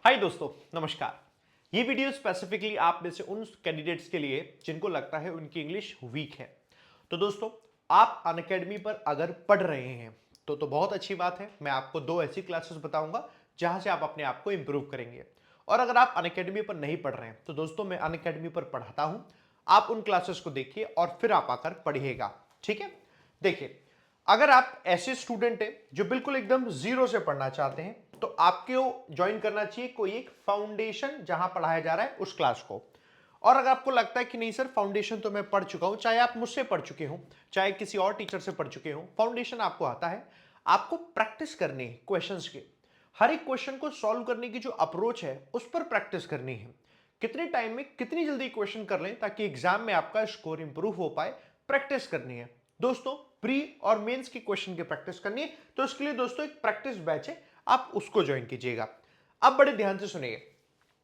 हाय दोस्तों, नमस्कार। ये वीडियो स्पेसिफिकली आप में से उन कैंडिडेट्स के लिए जिनको लगता है उनकी इंग्लिश वीक है। तो दोस्तों, आप अनअकैडमी पर अगर पढ़ रहे हैं तो बहुत अच्छी बात है। मैं आपको दो ऐसी क्लासेस बताऊंगा जहां से आप अपने आप को इंप्रूव करेंगे। और अगर आप अनअकैडमी पर नहीं पढ़ रहे हैं तो दोस्तों, मैं अनअकैडमी पर पढ़ाता हूं। आप उन क्लासेस को देखिए और फिर आप आकर पढ़िएगा। ठीक है, देखिए, अगर आप ऐसे स्टूडेंट हैं जो बिल्कुल एकदम जीरो से पढ़ना चाहते हैं तो आपको ज्वाइन करना चाहिए कोई एक फाउंडेशन जहां पढ़ाया जा रहा है उस क्लास को। और अगर आपको लगता है कि नहीं सर, फाउंडेशन तो मैं पढ़ चुका हूं, चाहे आप मुझसे पढ़ चुके हो चाहे किसी और टीचर से पढ़ चुके हो, फाउंडेशन आपको आता है, आपको प्रैक्टिस करनी है क्वेश्चंस के। हर एक क्वेश्चन को सॉल्व करने की जो अप्रोच है उस पर प्रैक्टिस करनी है। कितने टाइम में कितनी जल्दी क्वेश्चन कर लें ताकि एग्जाम में आपका स्कोर इंप्रूव हो पाए, प्रैक्टिस करनी है दोस्तों। प्री और मेंस की क्वेश्चन की प्रैक्टिस करनी है तो इसके लिए दोस्तों एक प्रैक्टिस बैच है, आप उसको ज्वाइन कीजिएगा। अब बड़े ध्यान से सुनिए,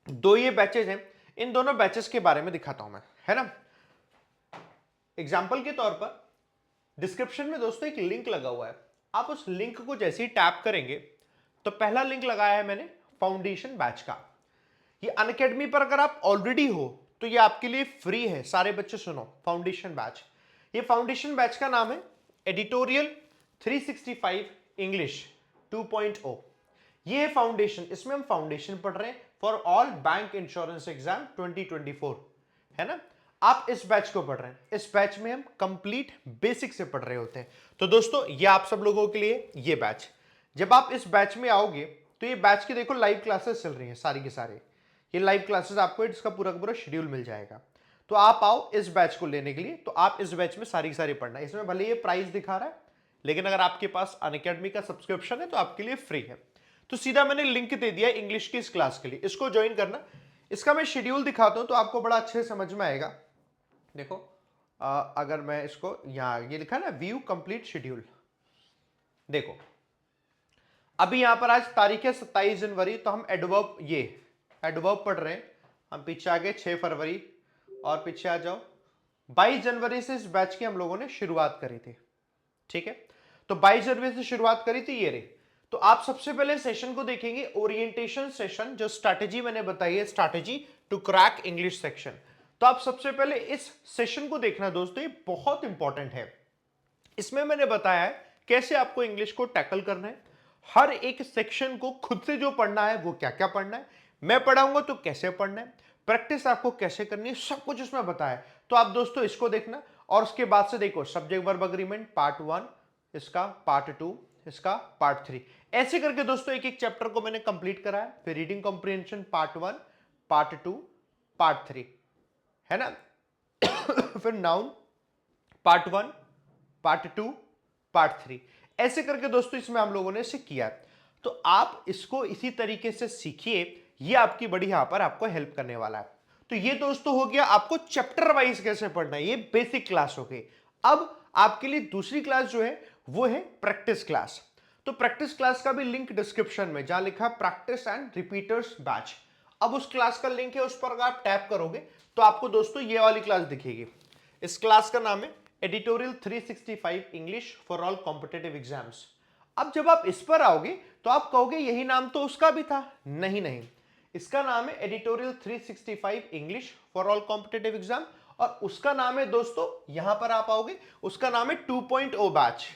दो ये बैचेज हैं, इन दोनों बैचेस के बारे में दिखाता हूं मैं, है ना। एग्जाम्पल के तौर पर डिस्क्रिप्शन में दोस्तों एक लिंक लगा हुआ है। आप उस लिंक को जैसे ही टैप करेंगे तो पहला लिंक लगाया है मैंने फाउंडेशन बैच का। ये अनअकैडमी पर अगर आप ऑलरेडी हो तो ये आपके लिए फ्री है। सारे बच्चे सुनो, फाउंडेशन बैच, ये फाउंडेशन बैच का नाम है एडिटोरियल 365 इंग्लिश 2.0। ये है फाउंडेशन, इसमें हम फाउंडेशन पढ़ रहे हैं for all bank insurance exam 2024, है ना। आप इस बैच को पढ़ रहे हैं, इस बैच में हम कंप्लीट बेसिक से पढ़ रहे होते हैं। तो दोस्तों, ये आप सब लोगों के लिए ये बैच, जब आप इस बैच में आओगे तो ये बैच की देखो लाइव क्लासेस चल रही हैं सारी के सारे। ये लाइव क्लासेस आपको इसका पूरा का पूरा शेड्यूल मिल जाएगा। तो आप आओ इस बैच को लेने के लिए, तो आप इस बैच में सारी की सारी पढ़ना है। इसमें भले ये प्राइस दिखा रहा है लेकिन अगर आपके पास अनअकैडमी का सब्सक्रिप्शन है तो आपके लिए फ्री है। तो सीधा मैंने लिंक दे दिया इंग्लिश की इस क्लास के लिए, इसको ज्वाइन करना। इसका मैं शेड्यूल दिखाता हूं तो आपको बड़ा अच्छे से समझ में आएगा। देखो, अगर मैं इसको, यहां ये लिखा ना व्यू कंप्लीट शेड्यूल, देखो अभी यहां पर आज तारीख है 27 जनवरी, तो हम एडवर्ब, ये एडवर्ब पढ़ रहे हैं। हम पीछे आ गए 6 फरवरी और पीछे आ जाओ 22 जनवरी से इस बैच की हम लोगों ने शुरुआत करी थी। ठीक है, तो 22 जनवरी से शुरुआत करी थी ये रे। तो आप सबसे पहले सेशन को देखेंगे, ओरिएंटेशन सेशन, जो स्ट्रैटेजी मैंने बताई है, strategy to crack English section. तो आप सबसे पहले इस सेशन को देखना दोस्तों, ये बहुत इंपॉर्टेंट है। इसमें मैंने बताया है कैसे आपको इंग्लिश को टैकल करना है, हर एक सेक्शन को खुद से जो पढ़ना है वो क्या क्या पढ़ना है, मैं पढ़ाऊंगा तो कैसे पढ़ना है, प्रैक्टिस आपको कैसे करनी है, सब कुछ इसमें बताया है। तो आप दोस्तों इसको देखना और उसके बाद से देखो सब्जेक्ट वर्ब अग्रीमेंट पार्ट 1, इसका पार्ट 2, इसका पार्ट 3, ऐसे करके दोस्तों एक एक चैप्टर को मैंने कंप्लीट करा है। फिर reading comprehension part 1, part 2, part 3, है ना। फिर नाउन पार्ट 1, पार्ट 2, पार्ट 3, ऐसे करके दोस्तों इसमें हम लोगों ने इसे किया है। तो आप इसको इसी तरीके से सीखिए, ये आपकी बड़ी यहां पर आपको हेल्प करने वाला है। तो ये दोस्तों हो गया आपको चैप्टर वाइज कैसे पढ़ना है, ये बेसिक क्लास हो गई। अब आपके लिए दूसरी क्लास जो है वो है प्रैक्टिस क्लास। तो प्रैक्टिस क्लास का भी लिंक डिस्क्रिप्शन में, जहां लिखा है प्रैक्टिस एंड रिपीटर्स बैच, अब उस क्लास का लिंक है, उस पर अगर आप टैप करोगे तो आपको दोस्तों ये वाली क्लास दिखेगी। इस क्लास का नाम है editorial 365 English for all competitive exams. अब जब आप इस पर आओगे तो आप कहोगे यही नाम तो उसका भी था। नहीं नहीं, इसका नाम है editorial 365 English for all competitive exam, और उसका नाम है दोस्तों, यहां पर आप आओगे, उसका नाम है 2.0 बैच।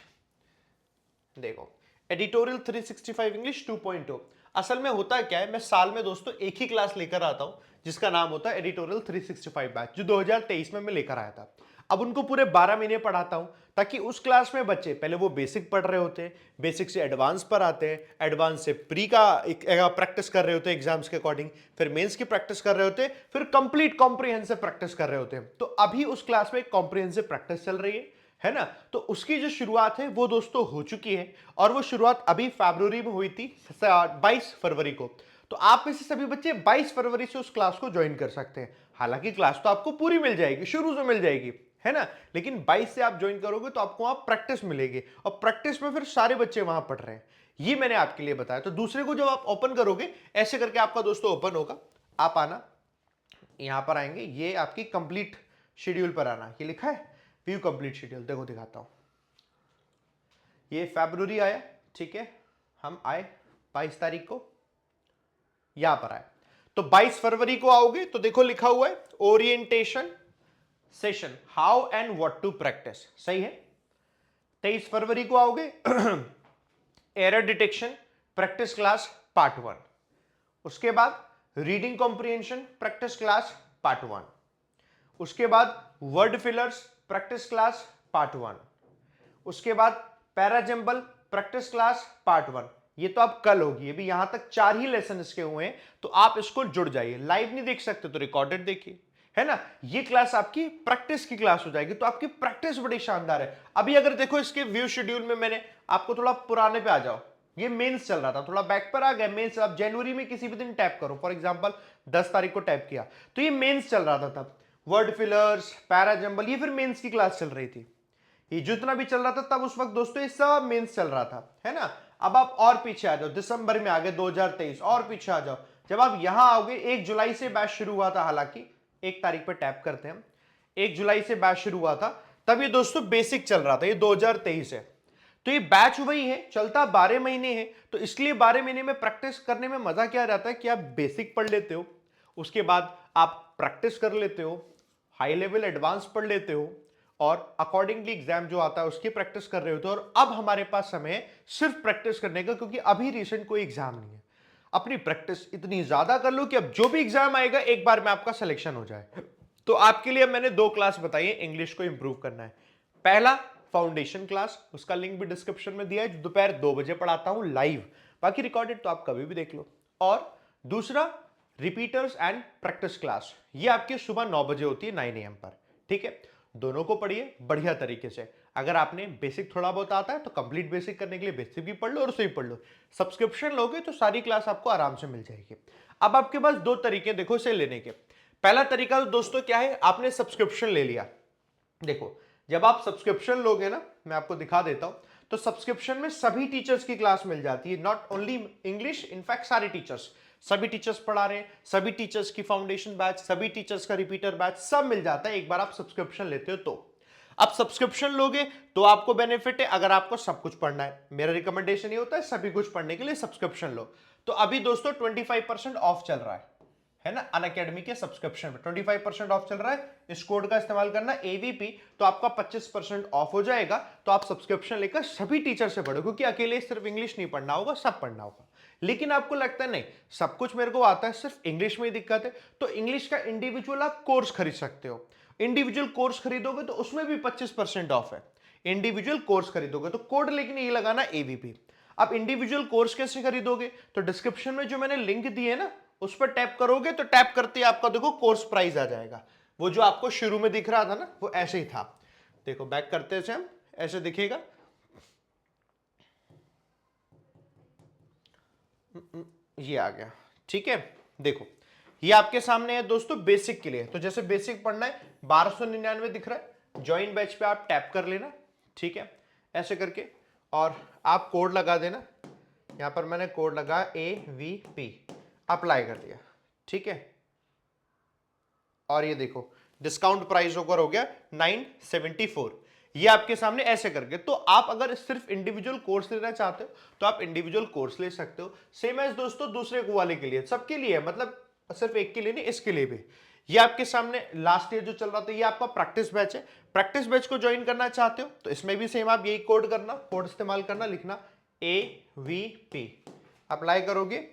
देखो, एडिटोरियल 365 इंग्लिश 2.0। असल में होता क्या है, मैं साल में दोस्तों एक ही क्लास लेकर आता हूं जिसका नाम होता है एडिटोरियल 365 बैच, जो 2023 में मैं लेकर आया था। अब उनको पूरे 12 महीने पढ़ाता हूं ताकि उस क्लास में बच्चे पहले वो बेसिक पढ़ रहे होते हैं, बेसिक से एडवांस पर आते हैं, एडवांस से प्री का प्रैक्टिस कर रहे होते हैं एग्जाम्स के अकॉर्डिंग, फिर मेंस की प्रैक्टिस कर रहे होते हैं, फिर कंप्लीट कॉम्प्रिहेंसिव प्रैक्टिस कर रहे होते हैं। तो अभी उस क्लास में कॉम्प्रिहेंसिव प्रैक्टिस चल रही है ना। तो उसकी जो शुरुआत है वो दोस्तों हो चुकी है, और वो शुरुआत अभी फरवरी में हुई थी, 22 फरवरी को। तो आप में से सभी बच्चे 22 फरवरी से उस क्लास को ज्वाइन कर सकते हैं। हालांकि क्लास तो आपको पूरी मिल जाएगी, शुरू से मिल जाएगी, है ना, लेकिन 22 से आप ज्वाइन करोगे तो आपको वहां प्रैक्टिस मिलेगी, और प्रैक्टिस में फिर सारे बच्चे वहां पढ़ रहे हैं। ये मैंने आपके लिए बताया। तो दूसरे को जब आप ओपन करोगे ऐसे करके आपका दोस्तों ओपन होगा, आप आना, यहां पर आएंगे, ये आपकी कंप्लीट शेड्यूल पर आना, ये लिखा है व्यू कंप्लीट शेड्यूल, देखो दिखाता हूं। ये फरवरी आया, ठीक है, हम आए 22 तारीख को, यहां पर आए। तो 22 फरवरी को आओगे तो देखो लिखा हुआ है orientation session, how and what to practise, सही है। 23 फरवरी को आओगे error detection practice class part 1। उसके बाद reading comprehension practice class part 1। उसके बाद word fillers practice class part 1। उसके बाद पैराजम्बल प्रैक्टिस क्लास पार्ट 1। ये तो आप कल होगी, ये भी यहां तक 4 ही लेसन इसके हुए हैं, तो आप इसको जुड़ जाइए। लाइव नहीं देख सकते तो रिकॉर्डेड देखिए, है ना। ये क्लास आपकी प्रैक्टिस की क्लास हो जाएगी, तो आपकी प्रैक्टिस बड़ी शानदार है। अभी अगर देखो इसके व्यू शेड्यूल में मैंने आपको थोड़ा पुराने पे आ जाओ, ये मेंस चल रहा था, थोड़ा बैक पर आ गया मेंस। आप जनवरी में किसी भी दिन टैप करो, फॉर एग्जांपल 10 तारीख को टैप किया तो ये मेंस चल रहा था तब। वर्ड फिलर्स, पैराजम्बल, ये फिर मेंस की क्लास चल रही थी। ये जितना भी चल रहा था तब उस वक्त दोस्तों ये सब मेंस चल रहा था, है ना। अब आप और पीछे आ जाओ, दिसंबर में आ गए 2023, और पीछे आ जाओ। जब आप यहां आओगे 1 जुलाई से बैच शुरू हुआ था, हालांकि 1 तारीख पर टैप करते हैं हम, 1 जुलाई से बैच शुरू हुआ था, तब ये दोस्तों बेसिक चल रहा था, ये 2023 है। तो ये बैच वही है, चलता 12 महीने है, तो इसलिए 12 महीने में प्रैक्टिस करने में मजा क्या रहता है कि आप बेसिक पढ़ लेते हो, उसके बाद आप प्रैक्टिस कर लेते हो, हाई लेवल एडवांस पढ़ लेते हो, और अकॉर्डिंगली एग्जाम जो आता है उसकी प्रैक्टिस कर रहे होते हो। और अब हमारे पास समय है सिर्फ प्रैक्टिस करने का, क्योंकि अभी रिसेंट कोई एग्जाम नहीं है। अपनी प्रैक्टिस इतनी ज्यादा कर लो कि अब जो भी एग्जाम आएगा एक बार में आपका सिलेक्शन हो जाए। तो आपके लिए मैंने 2 क्लास बताई है, इंग्लिश को इंप्रूव करना है। पहला फाउंडेशन क्लास, उसका लिंक भी डिस्क्रिप्शन में दिया है, जो दोपहर 2 बजे पढ़ाता हूं लाइव, बाकी रिकॉर्डेड तो आप कभी भी देख लो। और दूसरा रिपीटर्स एंड प्रैक्टिस क्लास, ये आपकी सुबह 9 बजे होती है 9 AM पर, ठीक है। दोनों को पढ़िए बढ़िया तरीके से। अगर आपने बेसिक थोड़ा बहुत आता है तो कंप्लीट बेसिक करने के लिए बेसिक भी पढ़ लो और उसे भी पढ़ लो। सब्सक्रिप्शन लोगे तो सारी क्लास आपको आराम से मिल जाएगी। अब आपके पास 2 तरीके देखो इसे लेने के। पहला तरीका तो दोस्तों क्या है, आपने सब्सक्रिप्शन ले लिया। देखो जब आप सब्सक्रिप्शन लोगे ना, मैं आपको दिखा देता हूं, तो सब्सक्रिप्शन में सभी टीचर्स की क्लास मिल जाती है, नॉट ओनली इंग्लिश, इनफैक्ट सारे टीचर्स, सभी टीचर्स पढ़ा रहे हैं, सभी टीचर्स की फाउंडेशन बैच, सभी टीचर्स का रिपीटर बैच, सब मिल जाता है एक बार आप सब्सक्रिप्शन लेते हो तो। अब सब्सक्रिप्शन लोगे तो आपको बेनिफिट है, अगर आपको सब कुछ पढ़ना है, मेरा रिकमेंडेशन ये होता है सभी कुछ पढ़ने के लिए सब्सक्रिप्शन लो। तो अभी दोस्तों 25% ऑफ चल रहा है ना, अनअकैडमी के सब्सक्रिप्शन में 25% ऑफ चल रहा है। इस कोड का इस्तेमाल करना AVP, तो आपका 25% ऑफ हो जाएगा। तो आप सब्सक्रिप्शन लेकर सभी टीचर से पढ़ो, क्योंकि अकेले सिर्फ इंग्लिश नहीं पढ़ना होगा, सब पढ़ना होगा। लेकिन आपको लगता है नहीं सब कुछ मेरे को आता है, सिर्फ इंग्लिश में ही दिक्कत है, तो इंग्लिश का इंडिविजुअल आप कोर्स खरीद सकते हो। इंडिविजुअल कोर्स खरीदोगे तो उसमें भी 25% ऑफ है। इंडिविजुअल कोर्स खरीदोगे तो कोड लेकिन ये लगाना AVP। आप इंडिविजुअल कोर्स कैसे खरीदोगे, तो डिस्क्रिप्शन में जो मैंने लिंक दिए ना उस पर टैप करोगे, तो टैप करते ही आपका देखो कोर्स प्राइस आ जाएगा। वो जो आपको शुरू में दिख रहा था ना वो ऐसे ही था, देखो बैक करते थे हम, ऐसे दिखेगा, ये आ गया, ठीक है। देखो ये आपके सामने है दोस्तों बेसिक के लिए। तो जैसे बेसिक पढ़ना है 1299 दिख रहा है, ज्वाइन बैच पे आप टैप कर लेना, ठीक है, ऐसे करके, और आप कोड लगा देना। यहां पर मैंने कोड लगा AVP, अप्लाई कर दिया, ठीक है। और ये देखो डिस्काउंट प्राइस ऊपर हो गया 974। ये आपके सामने ऐसे करके, तो आप अगर सिर्फ इंडिविजुअल कोर्स लेना चाहते हो तो आप इंडिविजुअल कोर्स ले सकते हो। सेम एज दोस्तों दूसरे को वाले के लिए, सबके लिए है, मतलब सिर्फ एक के लिए नहीं, इसके लिए भी। ये आपके सामने लास्ट ईयर जो चल रहा था ये आपका प्रैक्टिस बैच है। प्रैक्टिस बैच को ज्वाइन करना चाहते हो तो इसमें भी सेम आप यही कोड करना, कोड इस्तेमाल करना, लिखना AVP, अप्लाई करोगे,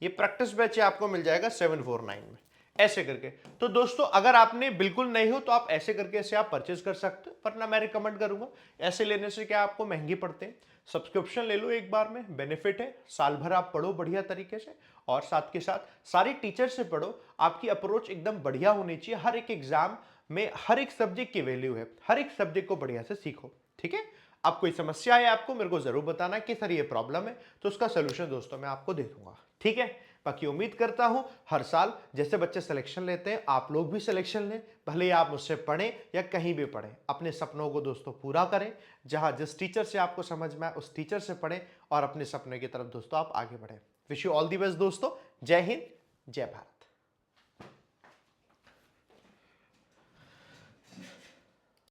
ये प्रैक्टिस बैच आपको मिल जाएगा 749 में, ऐसे करके। तो दोस्तों अगर आपने बिल्कुल नहीं हो तो आप ऐसे करके इसे आप परचेज कर सकते हो, वरना मैं रिकमेंड करूंगा ऐसे लेने से क्या आपको महंगी पड़ते हैं। सब्सक्रिप्शन ले लो एक बार में, बेनिफिट है, साल भर आप पढ़ो बढ़िया तरीके से, और साथ के साथ सारे टीचर से पढ़ो। आपकी अप्रोच एकदम बढ़िया होनी चाहिए, हर एक एग्जाम में हर एक सब्जेक्ट की वैल्यू है, हर एक सब्जेक्ट को बढ़िया से सीखो, ठीक है। अब कोई समस्या है आपको मेरे को जरूर बताना कि सर ये प्रॉब्लम है, तो उसका सोल्यूशन दोस्तों मैं आपको दे दूंगा, ठीक है। बाकी उम्मीद करता हूं हर साल जैसे बच्चे सिलेक्शन लेते हैं आप लोग भी सिलेक्शन लें, भले ही आप मुझसे पढ़ें या कहीं भी पढ़ें, अपने सपनों को दोस्तों पूरा करें। जहां जिस टीचर से आपको समझ में आए उस टीचर से पढ़ें और अपने सपने की तरफ दोस्तों आप आगे बढ़ें। Wish you all the best दोस्तों, जय हिंद, जय भारत।